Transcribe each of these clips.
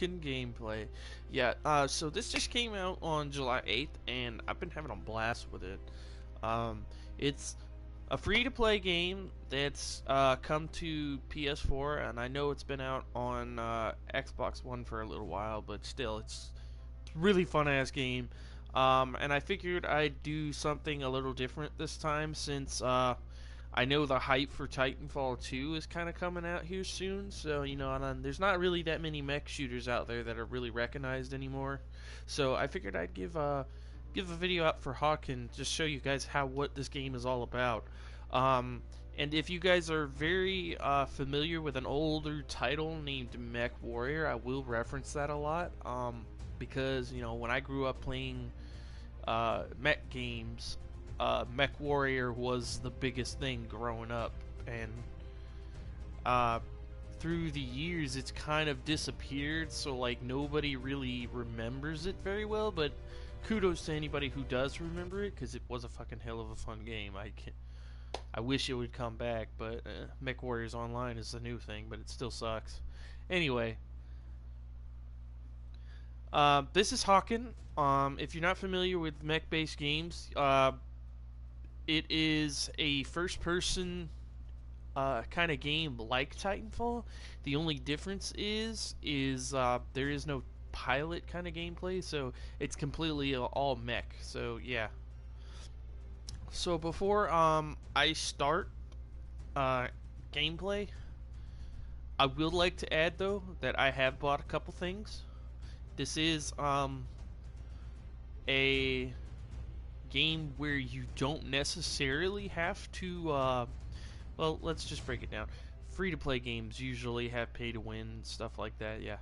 Gameplay. Yeah, so this just came out on July 8th, and I've been having a blast with it. It's a free-to-play game that's come to PS4, and I know it's been out on Xbox One for a little while, but still, it's a really fun-ass game. And I figured I'd do something a little different this time since I know the hype for Titanfall 2 is kind of coming out here soon, so there's not really that many mech shooters out there that are really recognized anymore. So I figured I'd give a video out for Hawken, just show you guys what this game is all about. Um, and if you guys are very familiar with an older title named Mech Warrior, I will reference that a lot. Because when I grew up playing mech games, Mech Warrior was the biggest thing growing up, and uh, through the years it's kind of disappeared. So like nobody really remembers it very well. But kudos to anybody who does remember it, because it was a fucking hell of a fun game. I wish it would come back, but Mech Warriors Online is the new thing, but it still sucks. Anyway, this is Hawken. If you're not familiar with mech-based games, it is a first-person kind of game like Titanfall. The only difference is there is no pilot kind of gameplay, so it's completely all mech. So yeah. So before I start uh, gameplay, I would like to add though that I have bought a couple things. This is a game where you don't necessarily have to well, let's just break it down. Free to play games usually have pay to win, stuff like that, yeah.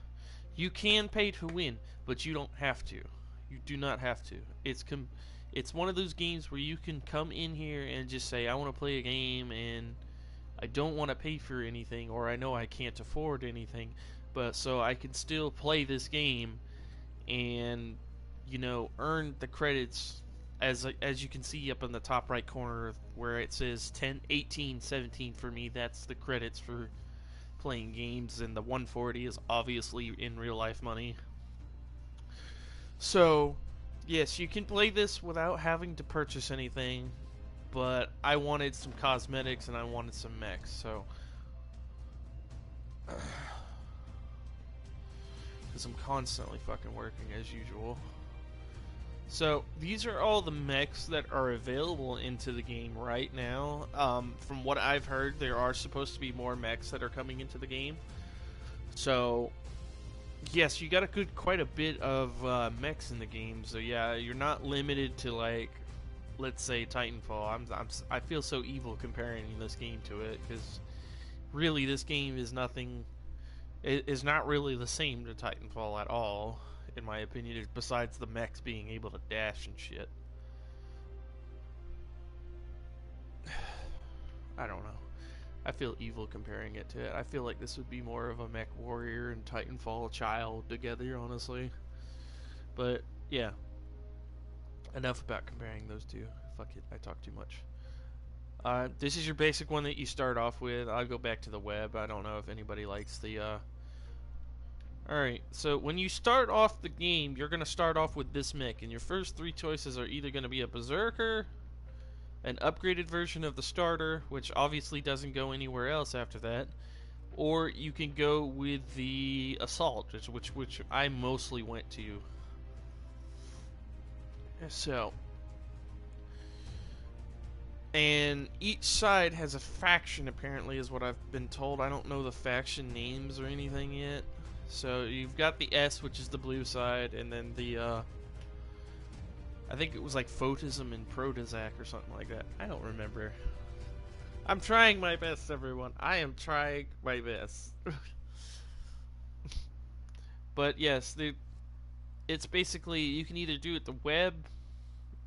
You can pay to win, but you don't have to. You do not have to. It's one of those games where you can come in here and just say, I want to play a game and I don't want to pay for anything, or I know I can't afford anything, but so I can still play this game and earn the credits as you can see up in the top right corner where it says 10, 18, 17 for me. That's the credits for playing games, and the 140 is obviously in real life money. So yes, you can play this without having to purchase anything, but I wanted some cosmetics and I wanted some mechs, so because I'm constantly fucking working as usual. So these are all the mechs that are available into the game right now. From what I've heard, there are supposed to be more mechs that are coming into the game. So yes, you got quite a bit of mechs in the game. So yeah, you're not limited to like, let's say Titanfall. I feel so evil comparing this game to it, because really this game is nothing. It is not really the same to Titanfall at all, in my opinion, besides the mechs being able to dash and shit. I don't know. I feel evil comparing it to it. I feel like this would be more of a Mech Warrior and Titanfall child together, honestly. But yeah, enough about comparing those two. Fuck it, I talk too much. This is your basic one that you start off with. I'll go back to the web. I don't know if anybody likes the. Alright, so when you start off the game, you're going to start off with this mech, and your first three choices are either going to be a Berserker, an upgraded version of the starter, which obviously doesn't go anywhere else after that, or you can go with the Assault, which I mostly went to. So, and each side has a faction, apparently, is what I've been told. I don't know the faction names or anything yet. So you've got the S, which is the blue side, and then the I think it was like Photism and Protozak or something like that. I don't remember. I'm trying my best, everyone. I am trying my best. But yes, it's basically, you can either do it the web,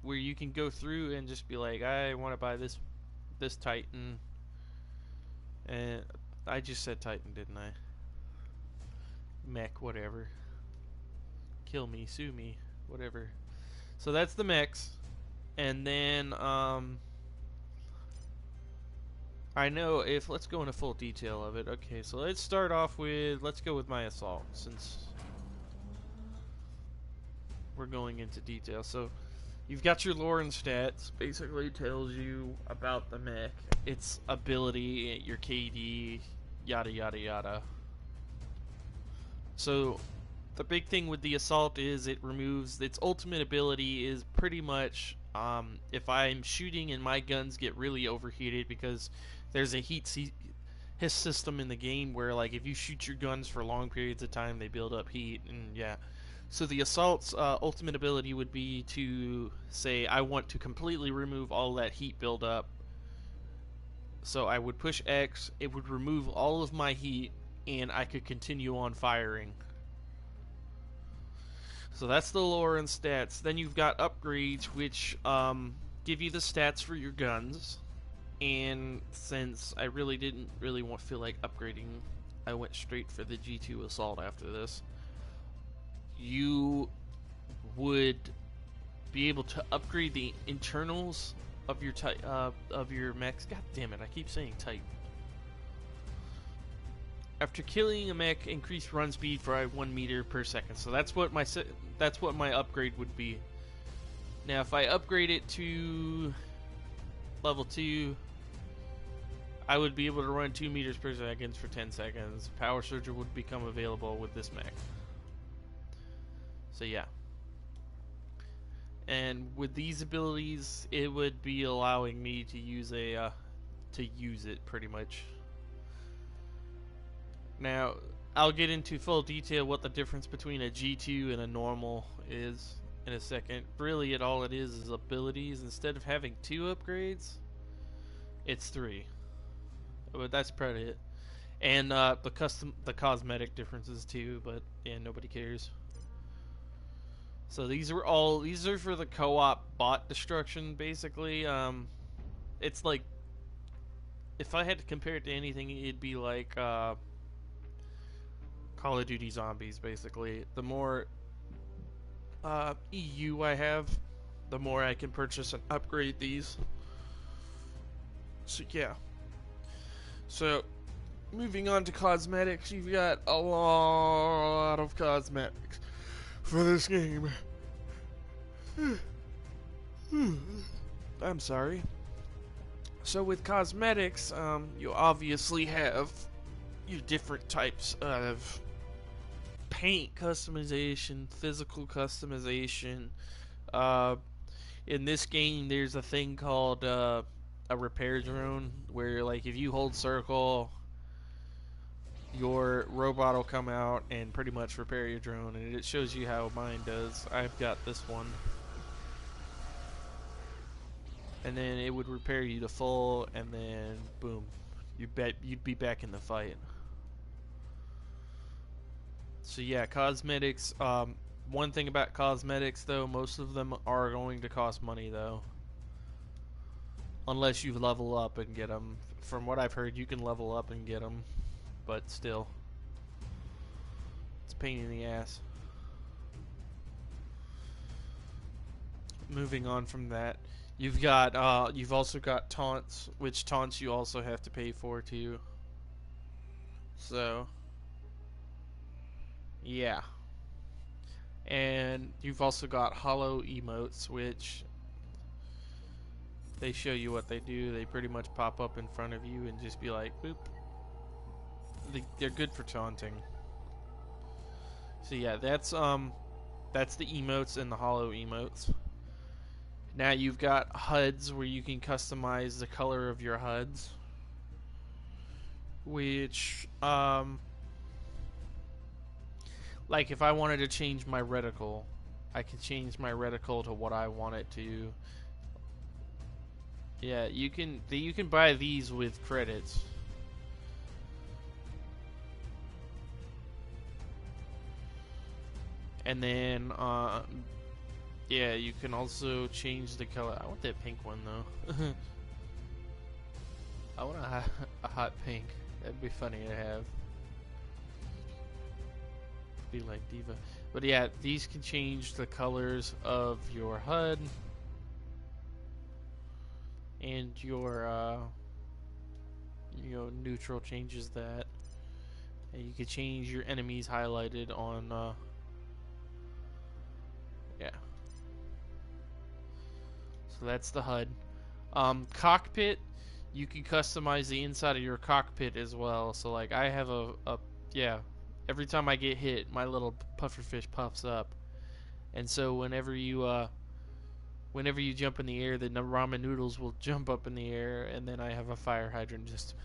where you can go through and just be like, I want to buy this Titan, and I just said Titan, didn't I? Mech, whatever. Kill me, sue me, whatever. So that's the mechs. And then, I know let's go into full detail of it. Okay, so let's start off with, let's go with my Assault, since we're going into detail. So you've got your lore and stats. Basically tells you about the mech, its ability, your KD, yada yada yada. So the big thing with the assault is it removes its ultimate ability is pretty much if I'm shooting and my guns get really overheated because there's a his system in the game where like if you shoot your guns for long periods of time they build up heat, and yeah. So the assault's ultimate ability would be to say I want to completely remove all that heat buildup. So I would push X, it would remove all of my heat, and I could continue on firing. So that's the lore and stats. Then you've got upgrades, which give you the stats for your guns. And since I really didn't feel like upgrading, I went straight for the G2 Assault after this. You would be able to upgrade the internals of your mechs. God damn it! I keep saying type. After killing a mech, increase run speed for 1 meter per second. So that's what my upgrade would be. Now, if I upgrade it to level 2, I would be able to run 2 meters per second for 10 seconds. Power Surger would become available with this mech. So yeah. And with these abilities, it would be allowing me to use it pretty much. Now, I'll get into full detail what the difference between a G2 and a normal is in a second. Really, all it is abilities. Instead of having 2 upgrades, it's 3. But that's probably it. And the cosmetic differences too, but yeah, nobody cares. So these are for the co-op bot destruction, basically. It's like, if I had to compare it to anything, it'd be like Call of Duty Zombies, basically. The more EU I have, the more I can purchase and upgrade these. So yeah. So moving on to cosmetics, you've got a lot of cosmetics for this game. I'm sorry. So with cosmetics, you obviously have your different types of paint customization, physical customization. In this game, there's a thing called a repair drone, where like if you hold circle, your robot will come out and pretty much repair your drone, and it shows you how mine does. I've got this one. And then it would repair you to full, and then boom, you'd be back in the fight. So yeah, cosmetics. One thing about cosmetics, though, most of them are going to cost money, though, unless you level up and get them. From what I've heard, you can level up and get them, but still, it's a pain in the ass. Moving on from that, you've also got taunts, which taunts you also have to pay for too. So yeah. And you've also got hollow emotes, which they show you what they do. They pretty much pop up in front of you and just be like, boop. They're good for taunting. So yeah, that's the emotes and the hollow emotes. Now you've got HUDs where you can customize the color of your HUDs, which like if I wanted to change my reticle, I can change my reticle to what I want it to. Yeah, you can buy these with credits. And then yeah, you can also change the color. I want that pink one though. I want a hot pink. That'd be funny to have. Be like Diva. But yeah, these can change the colors of your HUD and your neutral changes that. And you can change your enemies highlighted on Yeah. So that's the HUD. Cockpit, you can customize the inside of your cockpit as well. So like I have a yeah. Every time I get hit, my little pufferfish puffs up, and so whenever you jump in the air, the ramen noodles will jump up in the air, and then I have a fire hydrant. Just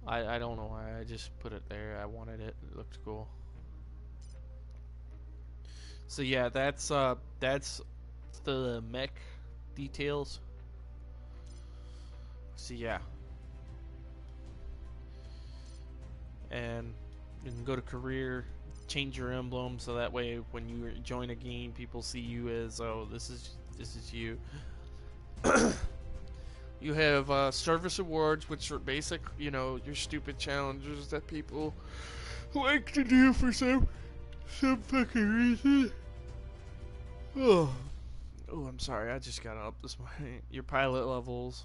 I don't know why, I just put it there. I wanted it. It looked cool. So yeah, that's the mech details. So yeah, and you can go to career, change your emblem so that way when you join a game, people see you as, oh, this is you. You have service awards, which are basic, your stupid challenges that people like to do for some fucking reason. Oh, I'm sorry. I just got up this morning. Your pilot levels.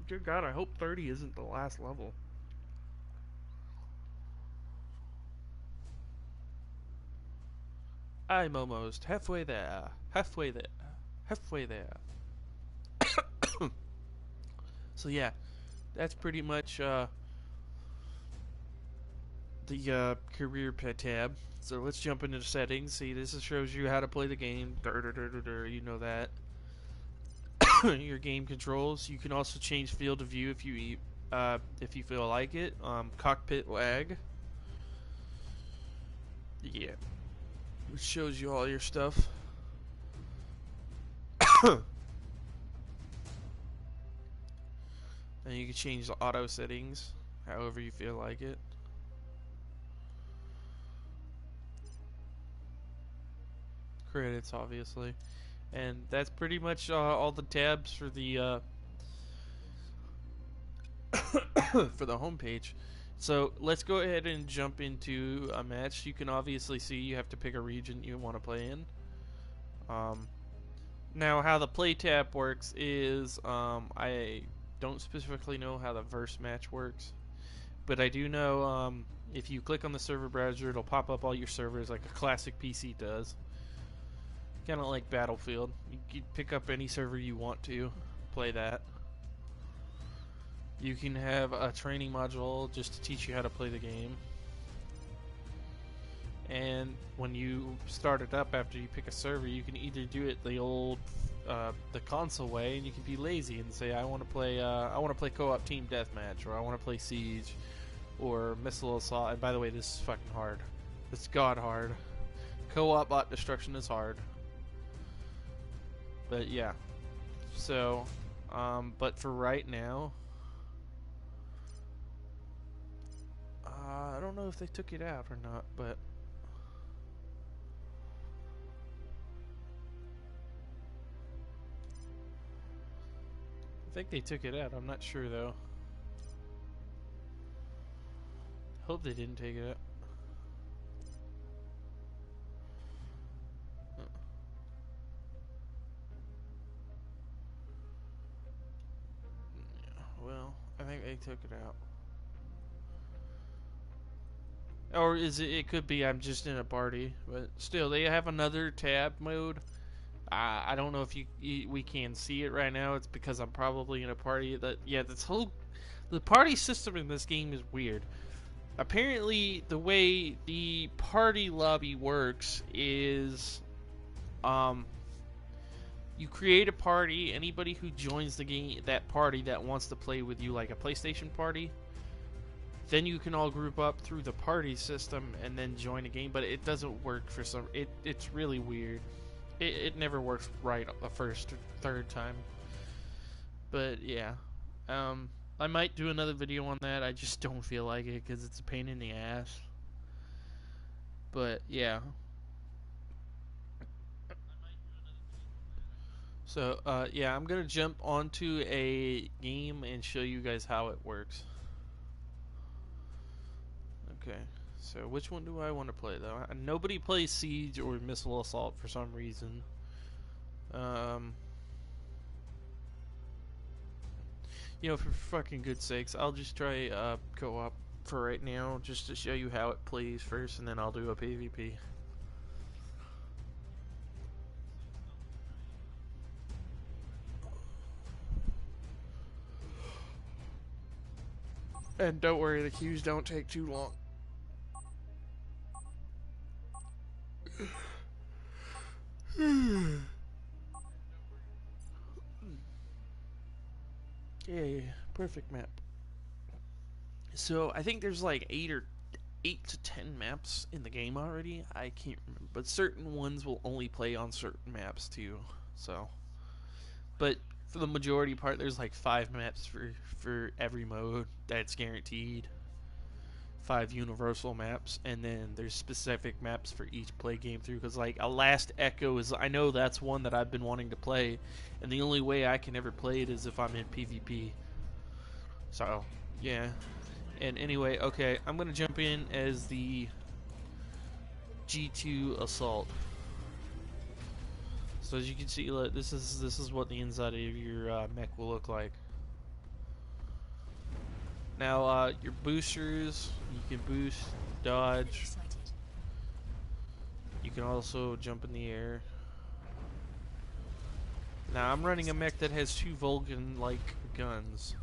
Dear God, I hope 30 isn't the last level. I'm almost halfway there. Halfway there. Halfway there. So yeah, that's pretty much the career pet tab. So let's jump into the settings. See, this shows you how to play the game. You know that. Your game controls. You can also change field of view if you feel like it. Cockpit lag. Yeah, which shows you all your stuff. And you can change the auto settings however you feel like it. Credits, obviously. And that's pretty much all the tabs for the for the homepage. So let's go ahead and jump into a match. You can obviously see you have to pick a region you want to play in. Now, how the play tab works is I don't specifically know how the verse match works, but I do know if you click on the server browser, it'll pop up all your servers like a classic PC does. Kind of like Battlefield. You can pick up any server you want to, play that. You can have a training module just to teach you how to play the game. And when you start it up after you pick a server, you can either do it the old, the console way, and you can be lazy and say, I want to play co-op team deathmatch, or I want to play Siege, or Missile Assault. And by the way, this is fucking hard. It's god hard. Co-op bot destruction is hard. But yeah, so, but for right now, I don't know if they took it out or not, but I think they took it out. I'm not sure though. Hope they didn't take it out. Well, I think they took it out. Or is it? It could be I'm just in a party, but still, they have another tab mode. I don't know if we can see it right now. It's because I'm probably in a party. The party system in this game is weird. Apparently, the way the party lobby works is, you create a party. Anybody who joins the game, that party that wants to play with you, like a PlayStation party, then you can all group up through the party system and then join a game. But it doesn't work for some. It's really weird. It never works right the first or third time. But yeah, I might do another video on that. I just don't feel like it because it's a pain in the ass. But yeah. So yeah, I'm gonna jump onto a game and show you guys how it works. Okay. So which one do I want to play though? Nobody plays Siege or Missile Assault for some reason. For fucking good sakes, I'll just try co-op for right now, just to show you how it plays first, and then I'll do a PvP. And don't worry, the queues don't take too long. Yeah, perfect map. So I think there's like 8 to 10 maps in the game already. I can't remember, but certain ones will only play on certain maps too. So, but for the majority part, there's like 5 maps for every mode that's guaranteed. 5 universal maps, and then there's specific maps for each play game through. Because like a Last Echo is, I know that's one that I've been wanting to play, and the only way I can ever play it is if I'm in PvP. So yeah. And anyway, okay, I'm gonna jump in as the G2 Assault. So as you can see, this is what the inside of your mech will look like. Now, your boosters, you can boost, dodge. You can also jump in the air. Now, I'm running a mech that has 2 Vulcan-like guns.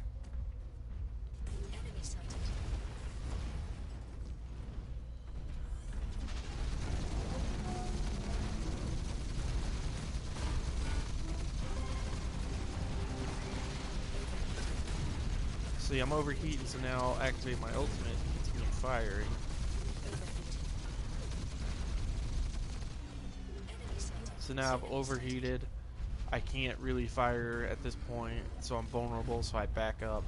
See, I'm overheating, so now I'll activate my ultimate. It's me firing. So now I've overheated. I can't really fire at this point, so I'm vulnerable, so I back up.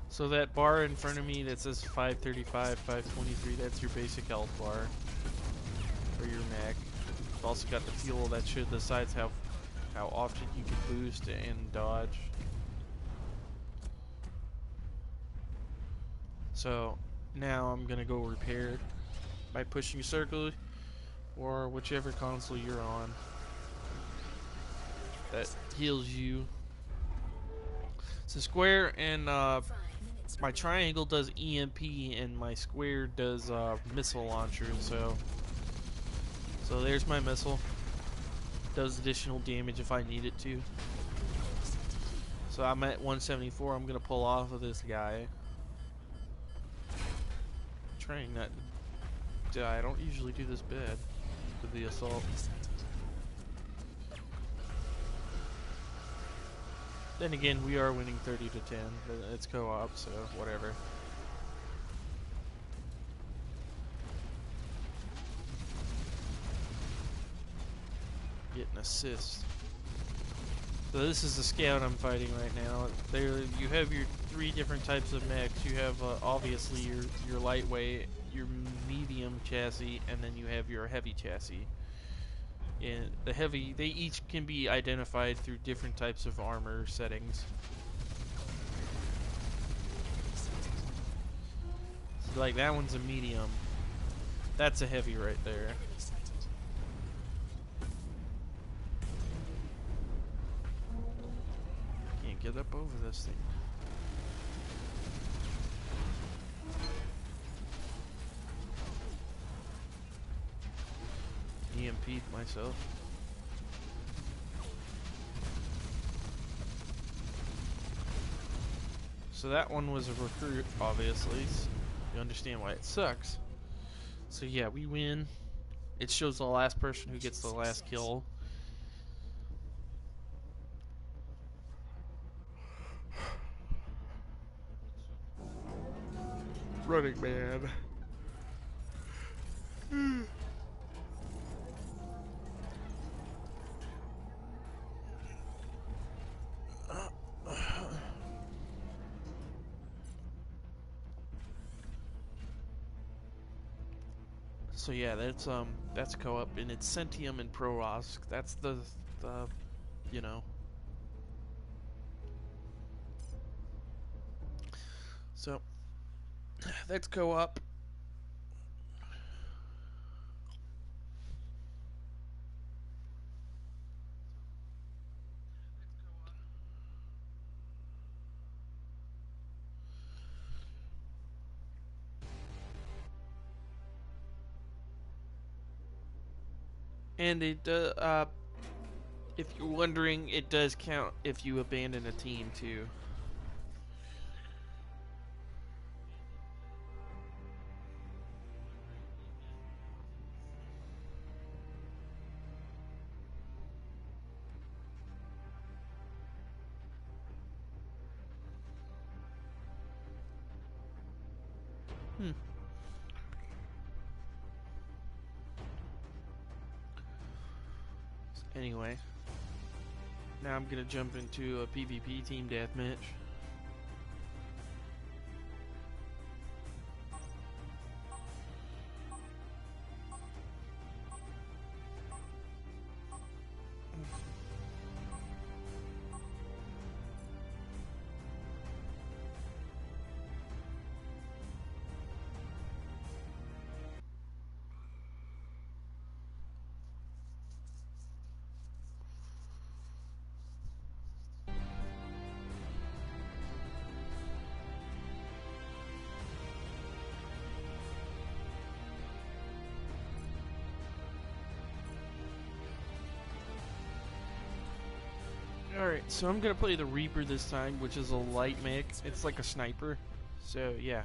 So that bar in front of me that says 535, 523, that's your basic health bar for your mech. You've also got the fuel that decides how often you can boost and dodge. So now I'm gonna go repaired by pushing circle or whichever console you're on that heals you. So square and my triangle does EMP and my square does missile launcher. So there's my missile. Does additional damage if I need it to. So I'm at 174. I'm gonna pull off of this guy. Trying not to die. I don't usually do this bad with the assault. Then again, we are winning 30 to 10. It's co-op, so whatever. Get an assist. So this is the scout I'm fighting right now. There, you have your 3 different types of mechs. You have obviously your lightweight, your medium chassis, and then you have your heavy chassis. And the heavy, they each can be identified through different types of armor settings. So like that one's a medium. That's a heavy right there. Can't get up over this thing. EMP'd myself. So that one was a recruit, obviously. So you understand why it sucks. So yeah, we win. It shows the last person who gets the last kill. Running man. So yeah, that's co-op, and it's Centium and Provosk. That's the you know. So that's co-op. And if you're wondering, it does count if you abandon a team too. Hmm. Anyway, now I'm gonna jump into a PvP team deathmatch. Alright, so I'm gonna play the Reaper this time, which is a light mech. It's like a sniper. So, yeah.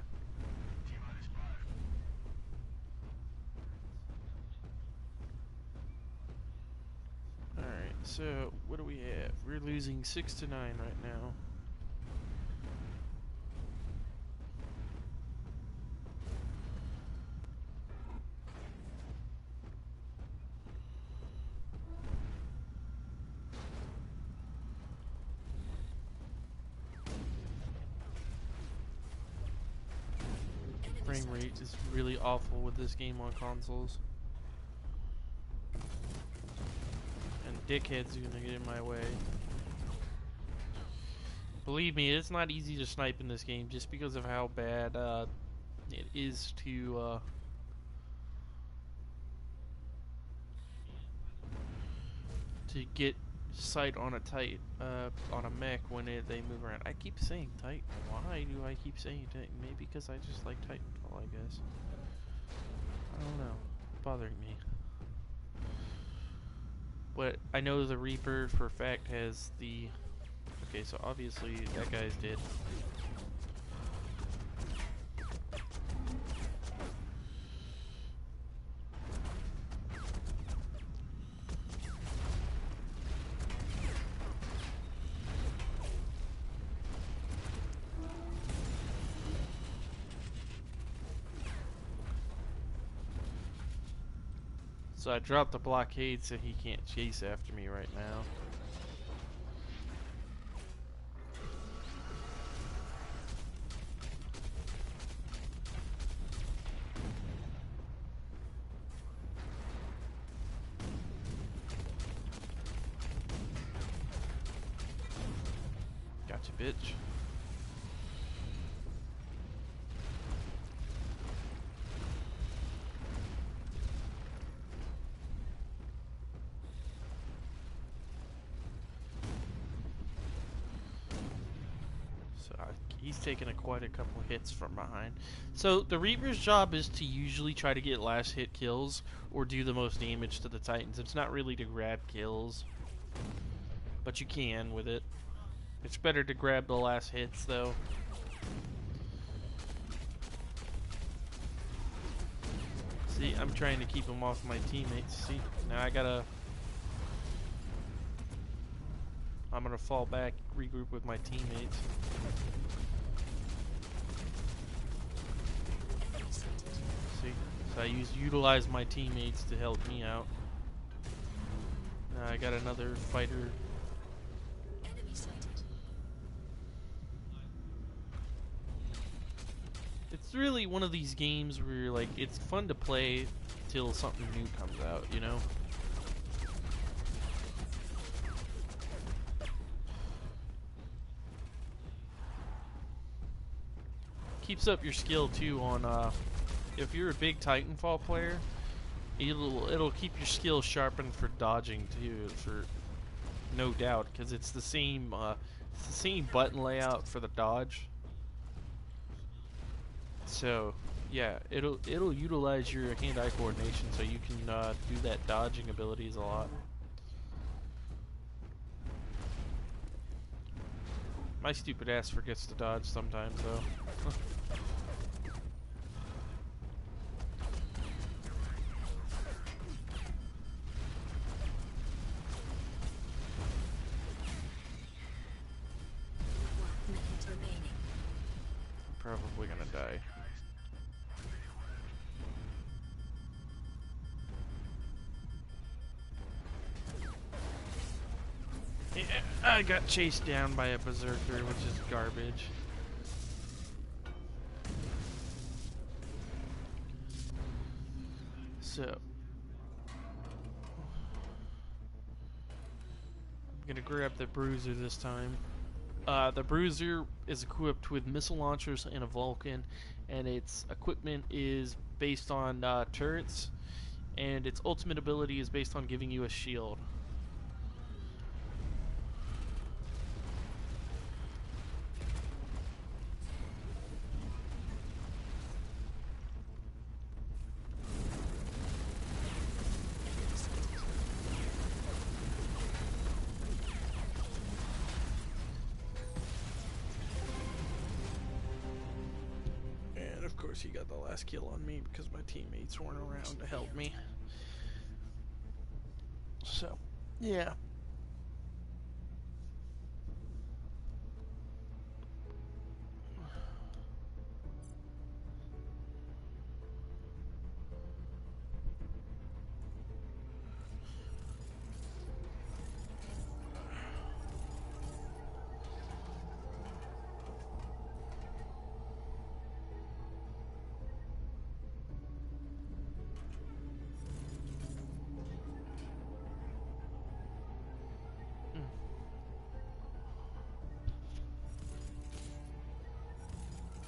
Alright, so what do we have? We're losing 6-9 right now. Frame rate is really awful with this game on consoles. And dickheads are gonna get in my way. Believe me, it's not easy to snipe in this game just because of how bad it is to get sight on a on a mech when they move around. I keep saying Titan. Why do I keep saying Titan? Maybe because I just like Titanfall, I guess. I don't know. It's bothering me. But I know the Reaper for a fact has the... Okay, so obviously that guy's dead. So I dropped the blockade so he can't chase after me right now. Gotcha, bitch. He's taken quite a couple hits from behind. So the Reaper's job is to usually try to get last hit kills or do the most damage to the Titans. It's not really to grab kills, but you can with it. It's better to grab the last hits though. See, I'm trying to keep him off my teammates. See, now I'm gonna fall back, regroup with my teammates. See, so I utilize my teammates to help me out. Now I got another fighter. It's really one of these games where like it's fun to play till something new comes out, you know? Keeps up your skill too on if you're a big Titanfall player, it'll keep your skill sharpened for dodging too, for no doubt, because it's the same button layout for the dodge. So Yeah, it'll utilize your hand-eye coordination, so you can do that dodging abilities a lot. My stupid ass forgets to dodge sometimes, though. Probably gonna die. Yeah, I got chased down by a berserker, which is garbage. So, I'm gonna grab the bruiser this time. The bruiser is equipped with missile launchers and a Vulcan, and its equipment is based on turrets, and its ultimate ability is based on giving you a shield. And of course he got the last kill on me because my teammates weren't around to help me. So, yeah.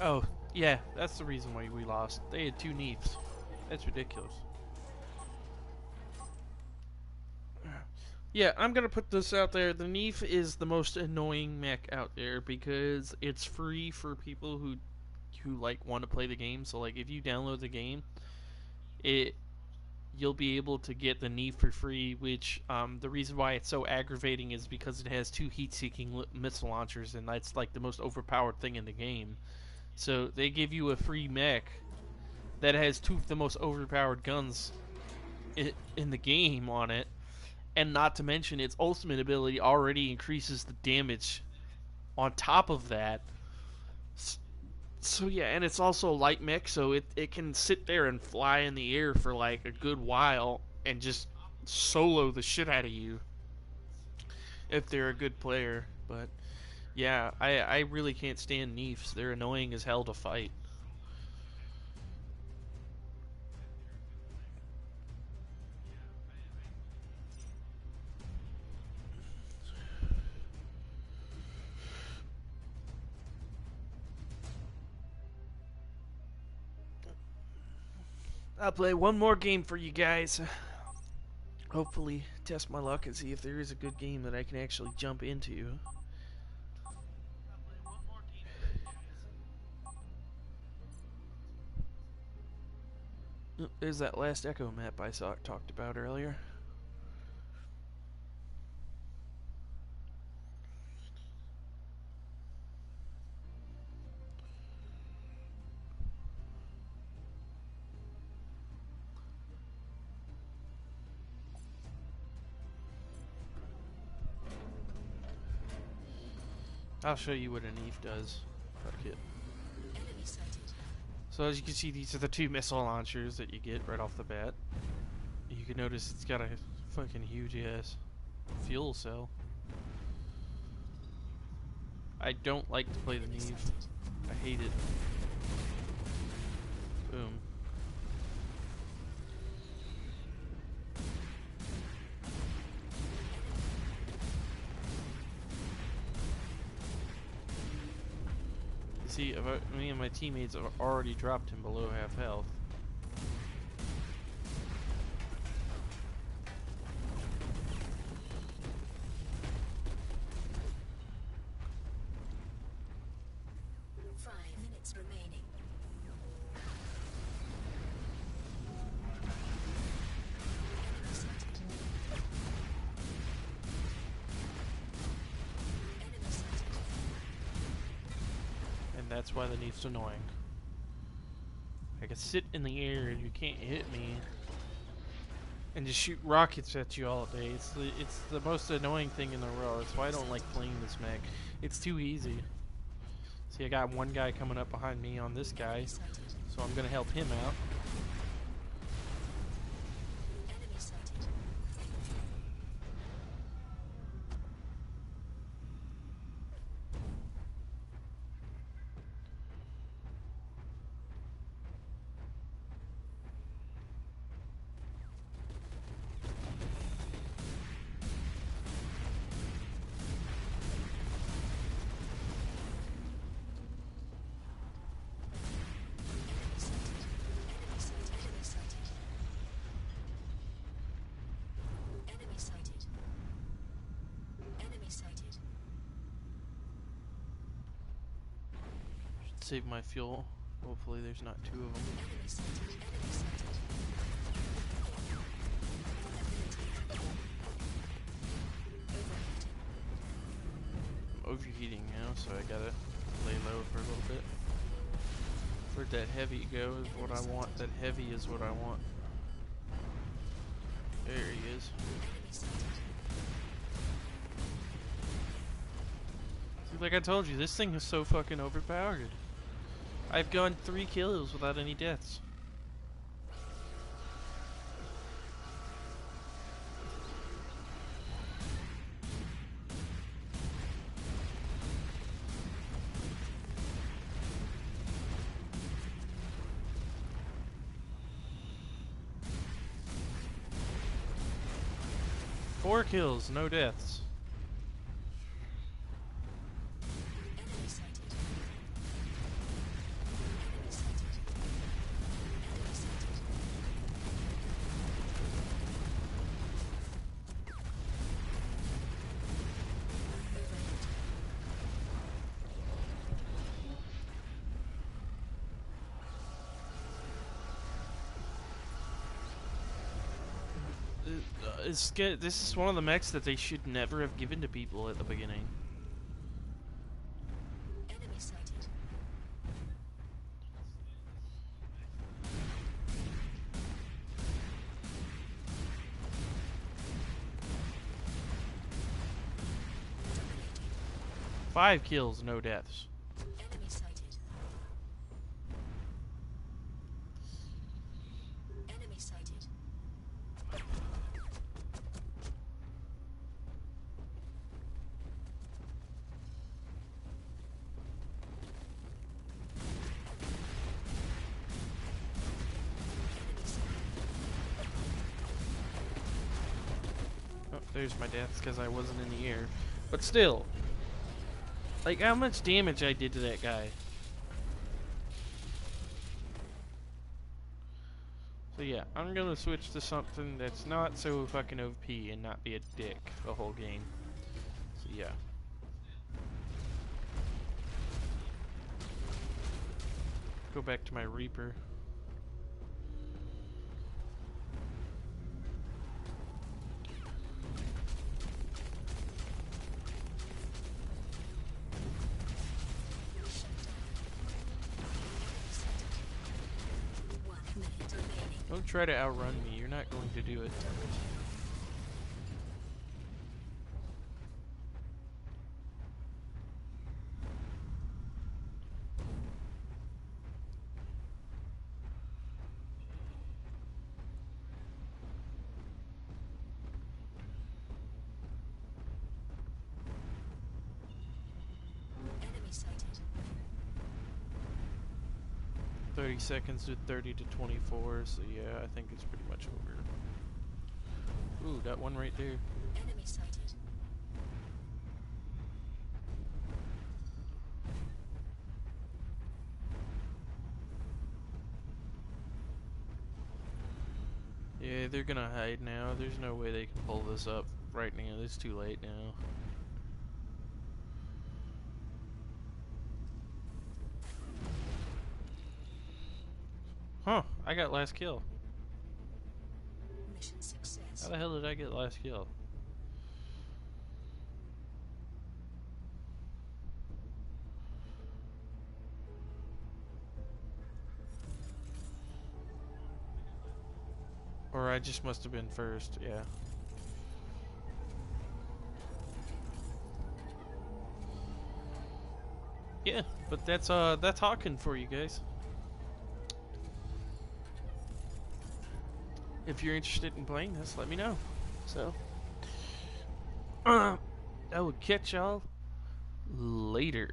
Oh, yeah, that's the reason why we lost. They had 2 Neefs. That's ridiculous. Yeah, I'm gonna put this out there. The Neef is the most annoying mech out there because it's free for people who like want to play the game. So like if you download the game, it you'll be able to get the Neef for free. Which the reason why it's so aggravating is because it has 2 heat-seeking missile launchers, and that's like the most overpowered thing in the game. So they give you a free mech that has 2 of the most overpowered guns in the game on it, and not to mention its ultimate ability already increases the damage on top of that. So yeah, and it's also a light mech, so it can sit there and fly in the air for like a good while and just solo the shit out of you if they're a good player. But yeah, I really can't stand Neefs. They're annoying as hell to fight. I'll play one more game for you guys. Hopefully, test my luck and see if there is a good game that I can actually jump into. There's that last Echo map I talked about earlier. I'll show you what a Neef does. Fuck it. So as you can see, these are the 2 missile launchers that you get right off the bat. You can notice it's got a fucking huge ass fuel cell. I don't like to play the Neef. I hate it. Boom. See, me and my teammates have already dropped him below half health. that's why the need's annoying. I can sit in the air and you can't hit me, and just shoot rockets at you all day. It's the most annoying thing in the world. That's why I don't like playing this mech. It's too easy. See, I got one guy coming up behind me on this guy, so I'm gonna help him out. Save my fuel. Hopefully there's not two of them. I'm overheating now, so I gotta lay low for a little bit. Where'd that heavy go is what I want. That heavy is what I want. There he is. See, like I told you, this thing is so fucking overpowered. I've gone 3 kills without any deaths. Four kills, no deaths. This is one of the mechs that they should never have given to people at the beginning. Enemy sighted. 5 kills, no deaths. Enemy sighted. Enemy sighted. Oh, there's my deaths because I wasn't in the air. But still, like how much damage I did to that guy. So yeah, I'm gonna switch to something that's not so fucking OP and not be a dick the whole game. So yeah. Go back to my Reaper. Don't try to outrun me, you're not going to do it. Enemy sighted. 30 seconds to 30 to 24, so yeah, I think it's pretty much over. Ooh, that one right there. Enemy sighted. Yeah, they're gonna hide now. There's no way they can pull this up right now. It's too late now. Huh, I got last kill. Mission success. How the hell did I get last kill? Or I just must have been first, yeah. Yeah, but that's Hawken for you guys. If you're interested in playing this, let me know. So, I will catch y'all later.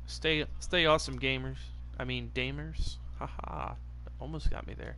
Stay awesome, gamers. I mean, damers. Haha, almost got me there.